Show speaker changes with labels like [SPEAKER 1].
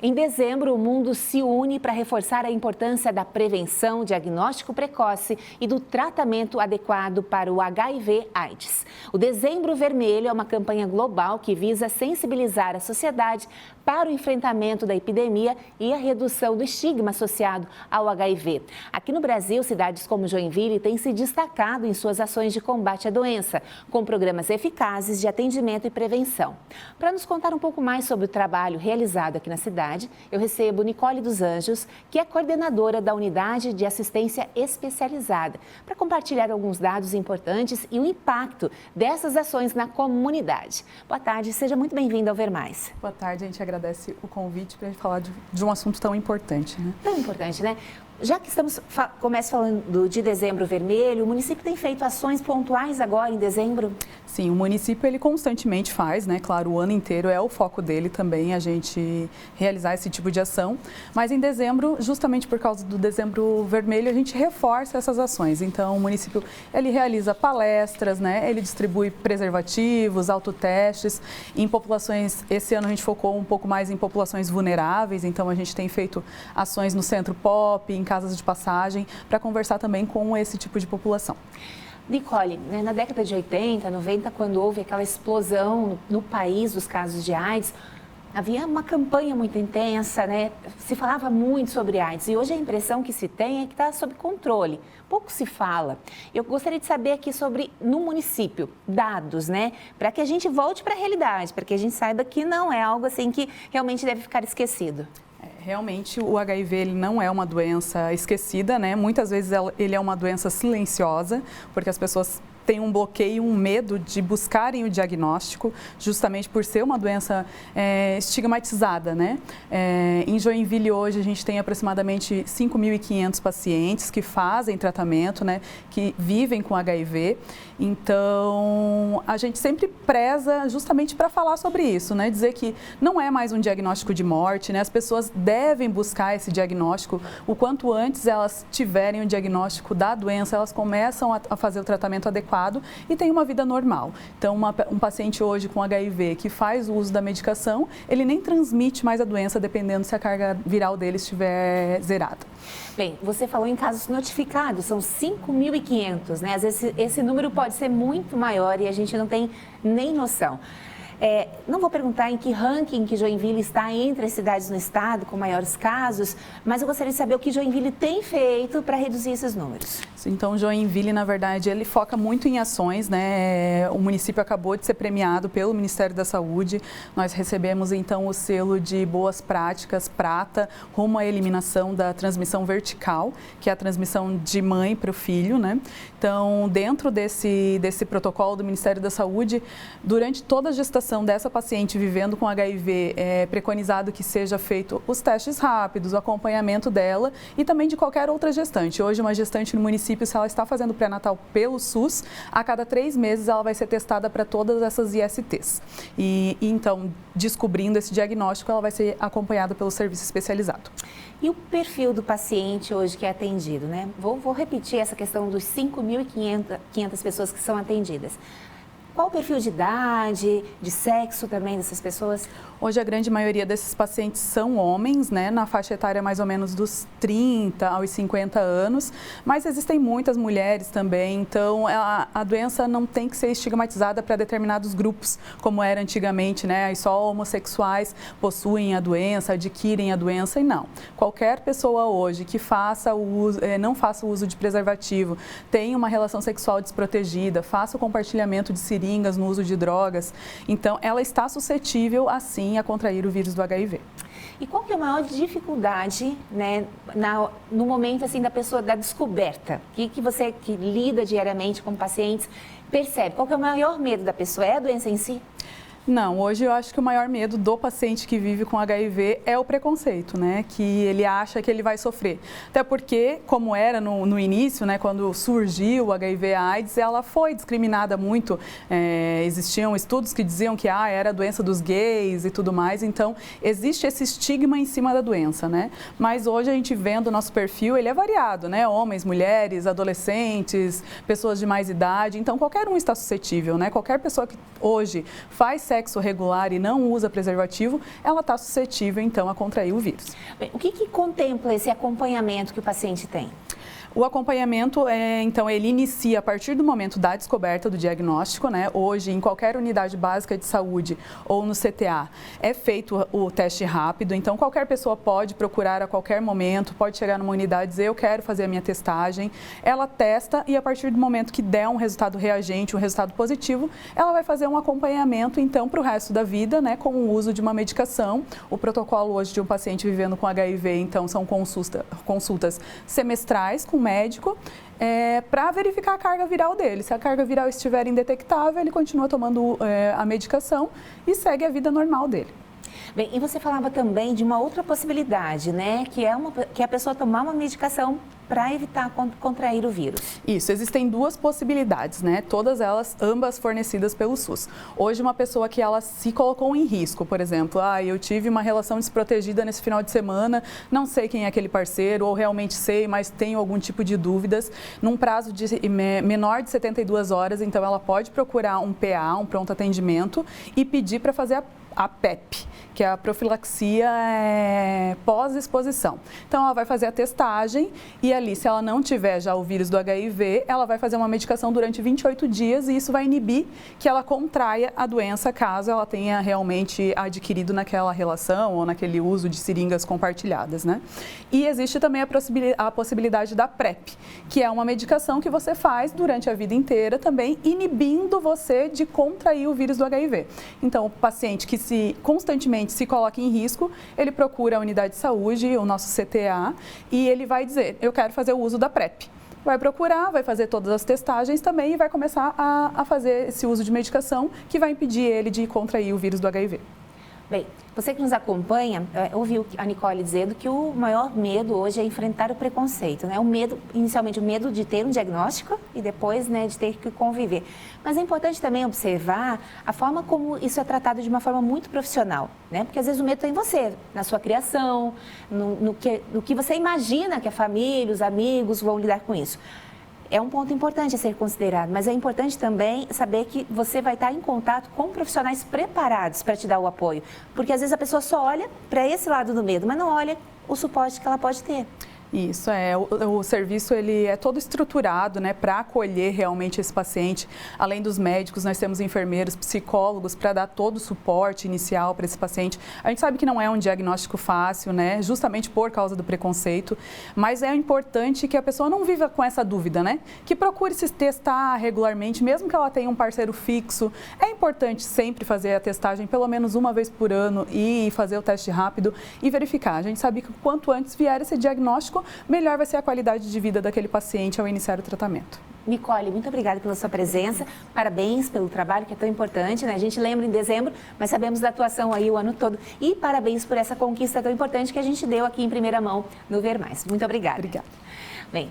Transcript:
[SPEAKER 1] Em dezembro, o mundo se une para reforçar a importância da prevenção, diagnóstico precoce e do tratamento adequado para o HIV/AIDS. O Dezembro Vermelho é uma campanha global que visa sensibilizar a sociedade para o enfrentamento da epidemia e a redução do estigma associado ao HIV. Aqui no Brasil, cidades como Joinville têm se destacado em suas ações de combate à doença, com programas eficazes de atendimento e prevenção. Para nos contar um pouco mais sobre o trabalho realizado aqui na cidade, eu recebo Nicole dos Anjos, que é coordenadora da Unidade de Assistência Especializada, para compartilhar alguns dados importantes e o impacto dessas ações na comunidade. Boa tarde, seja muito bem-vinda ao Ver Mais.
[SPEAKER 2] Boa tarde, a gente agradece o convite para a gente falar de um assunto tão importante, né?
[SPEAKER 1] Tão importante, né? Já que começa falando de Dezembro Vermelho, o município tem feito ações pontuais agora em dezembro?
[SPEAKER 2] Sim, o município ele constantemente faz, né? Claro, o ano inteiro é o foco dele também, a gente realizar esse tipo de ação. Mas em dezembro, justamente por causa do Dezembro Vermelho, a gente reforça essas ações. Então, o município ele realiza palestras, né? Ele distribui preservativos, autotestes. Em populações, esse ano a gente focou um pouco mais em populações vulneráveis, então a gente tem feito ações no Centro Pop, em casas de passagem, para conversar também com esse tipo de população.
[SPEAKER 1] Nicole, na década de 80, 90, quando houve aquela explosão no país dos casos de AIDS, havia uma campanha muito intensa, né? Se falava muito sobre AIDS e hoje a impressão que se tem é que está sob controle. Pouco se fala. Eu gostaria de saber aqui sobre, no município, dados, né? Para que a gente volte para a realidade, para que a gente saiba que não é algo assim que realmente deve ficar esquecido.
[SPEAKER 2] Realmente, o HIV ele não é uma doença esquecida, né? Muitas vezes ele é uma doença silenciosa, porque as pessoas têm um bloqueio, um medo de buscarem o diagnóstico, justamente por ser uma doença estigmatizada, né? Em Joinville, hoje, a gente tem aproximadamente 5.500 pacientes que fazem tratamento, né? Que vivem com HIV. Então, a gente sempre preza justamente para falar sobre isso, né? Dizer que não é mais um diagnóstico de morte, né? As pessoas devem buscar esse diagnóstico. O quanto antes elas tiverem o diagnóstico da doença, elas começam a fazer o tratamento adequado e tem uma vida normal. Então, um paciente hoje com HIV que faz o uso da medicação, ele nem transmite mais a doença, dependendo se a carga viral dele estiver zerada.
[SPEAKER 1] Bem, você falou em casos notificados, são 5.500, né? Às vezes esse número pode ser muito maior e a gente não tem nem noção. Não vou perguntar em que ranking que Joinville está entre as cidades no estado com maiores casos, mas eu gostaria de saber o que Joinville tem feito para reduzir esses números.
[SPEAKER 2] Então, Joinville, na verdade, ele foca muito em ações, né? O município acabou de ser premiado pelo Ministério da Saúde. Nós recebemos, então, o selo de boas práticas prata rumo à eliminação da transmissão vertical, que é a transmissão de mãe para o filho, né? Então, dentro desse protocolo do Ministério da Saúde, durante toda a gestação dessa paciente vivendo com HIV, é preconizado que seja feito os testes rápidos, o acompanhamento dela e também de qualquer outra gestante. Hoje, uma gestante no município, se ela está fazendo pré-natal pelo SUS, a cada 3 meses ela vai ser testada para todas essas ISTs. E então, descobrindo esse diagnóstico, ela vai ser acompanhada pelo serviço especializado.
[SPEAKER 1] E o perfil do paciente hoje que é atendido, né? Vou repetir essa questão dos 5.500 pessoas que são atendidas. Qual o perfil de idade, de sexo também dessas pessoas?
[SPEAKER 2] Hoje a grande maioria desses pacientes são homens, né, na faixa etária mais ou menos dos 30 aos 50 anos, mas existem muitas mulheres também, então a doença não tem que ser estigmatizada para determinados grupos, como era antigamente, né, e só homossexuais possuem a doença, adquirem a doença, e não. Qualquer pessoa hoje que não faça o uso de preservativo, tenha uma relação sexual desprotegida, faça o compartilhamento de seringas no uso de drogas, então ela está suscetível, assim, a contrair o vírus do HIV.
[SPEAKER 1] E qual que é a maior dificuldade, né, no momento assim da descoberta? O que você que lida diariamente com pacientes percebe? Qual que é o maior medo da pessoa? É a doença em si?
[SPEAKER 2] Não, hoje eu acho que o maior medo do paciente que vive com HIV é o preconceito, né? Que ele acha que ele vai sofrer. Até porque, como era no início, né? Quando surgiu o HIV/AIDS, ela foi discriminada muito. Existiam estudos que diziam que era a doença dos gays e tudo mais. Então, existe esse estigma em cima da doença, né? Mas hoje a gente vendo o nosso perfil, ele é variado, né? Homens, mulheres, adolescentes, pessoas de mais idade. Então, qualquer um está suscetível, né? Qualquer pessoa que hoje faz sexo regular e não usa preservativo, ela está suscetível, então, a contrair o vírus.
[SPEAKER 1] Bem, o que contempla esse acompanhamento que o paciente tem?
[SPEAKER 2] O acompanhamento, então, ele inicia a partir do momento da descoberta do diagnóstico, né? Hoje, em qualquer unidade básica de saúde ou no CTA, é feito o teste rápido, então qualquer pessoa pode procurar a qualquer momento, pode chegar numa unidade e dizer, eu quero fazer a minha testagem, ela testa e a partir do momento que der um resultado reagente, um resultado positivo, ela vai fazer um acompanhamento, então, para o resto da vida, né? Com o uso de uma medicação. O protocolo hoje de um paciente vivendo com HIV, então, são consultas semestrais com médico para verificar a carga viral dele. Se a carga viral estiver indetectável, ele continua tomando a medicação e segue a vida normal dele.
[SPEAKER 1] Bem, e você falava também de uma outra possibilidade, né? Que é a pessoa tomar uma medicação para evitar contrair o vírus.
[SPEAKER 2] Isso, existem duas possibilidades, né? Todas elas, ambas fornecidas pelo SUS. Hoje, uma pessoa que ela se colocou em risco, por exemplo, eu tive uma relação desprotegida nesse final de semana, não sei quem é aquele parceiro, ou realmente sei, mas tenho algum tipo de dúvidas, num prazo de menor de 72 horas, então ela pode procurar um PA, um pronto atendimento, e pedir para fazer a PEP, que é a profilaxia pós-exposição. Então, ela vai fazer a testagem e ali, se ela não tiver já o vírus do HIV, ela vai fazer uma medicação durante 28 dias e isso vai inibir que ela contraia a doença caso ela tenha realmente adquirido naquela relação ou naquele uso de seringas compartilhadas, né? E existe também a possibilidade da PrEP, que é uma medicação que você faz durante a vida inteira também, inibindo você de contrair o vírus do HIV. Então, o paciente que constantemente se coloca em risco, ele procura a unidade de saúde, o nosso CTA, e ele vai dizer, eu quero fazer o uso da PrEP. Vai procurar, vai fazer todas as testagens também e vai começar a fazer esse uso de medicação que vai impedir ele de contrair o vírus do HIV.
[SPEAKER 1] Bem, você que nos acompanha, ouviu a Nicole dizendo que o maior medo hoje é enfrentar o preconceito, né? O medo, inicialmente o medo de ter um diagnóstico e depois, né, de ter que conviver. Mas é importante também observar a forma como isso é tratado de uma forma muito profissional, né? Porque às vezes o medo está em você, na sua criação, no que você imagina que a família, os amigos vão lidar com isso. É um ponto importante a ser considerado, mas é importante também saber que você vai estar em contato com profissionais preparados para te dar o apoio. Porque às vezes a pessoa só olha para esse lado do medo, mas não olha o suporte que ela pode ter.
[SPEAKER 2] Isso, o serviço ele é todo estruturado, né, para acolher realmente esse paciente. Além dos médicos, nós temos enfermeiros, psicólogos para dar todo o suporte inicial para esse paciente. A gente sabe que não é um diagnóstico fácil, né, justamente por causa do preconceito, mas é importante que a pessoa não viva com essa dúvida, né, que procure se testar regularmente, mesmo que ela tenha um parceiro fixo. É importante sempre fazer a testagem pelo menos uma vez por ano e fazer o teste rápido e verificar. A gente sabe que quanto antes vier esse diagnóstico, melhor vai ser a qualidade de vida daquele paciente ao iniciar o tratamento.
[SPEAKER 1] Nicole, muito obrigada pela sua presença, parabéns pelo trabalho que é tão importante, né? A gente lembra em dezembro, mas sabemos da atuação aí o ano todo e parabéns por essa conquista tão importante que a gente deu aqui em primeira mão no Ver Mais. Muito obrigada.
[SPEAKER 2] Obrigada.
[SPEAKER 1] Bem,